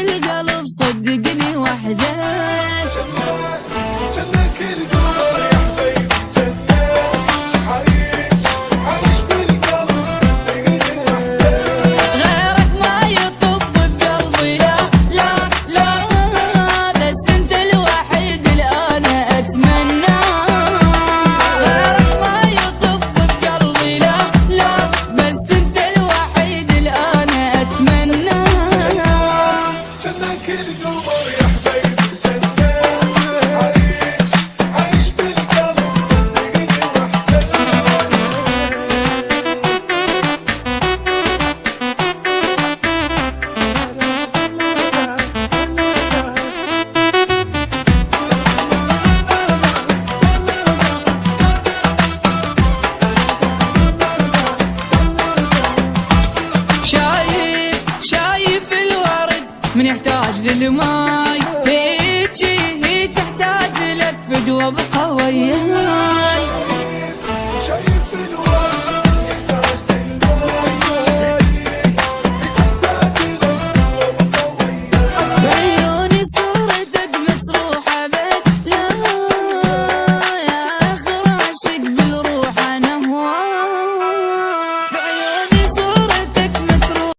القلب صدقني وحدك. جنك القمر يا حبيبي جنك، عايش بالقلب صدقني وحدك. غيرك ما يطب بقلبي لا لا لا، بس انت الوحيد اللي انا اتمنى. غيرك ما يطب بقلبي لا لا، بس انت الوحيد اللي انا اتمنى. جنك القمر يا حبيبي جنك، عايش بالقلب صدقني وحدك. شايف الورد من يحتاج للماء،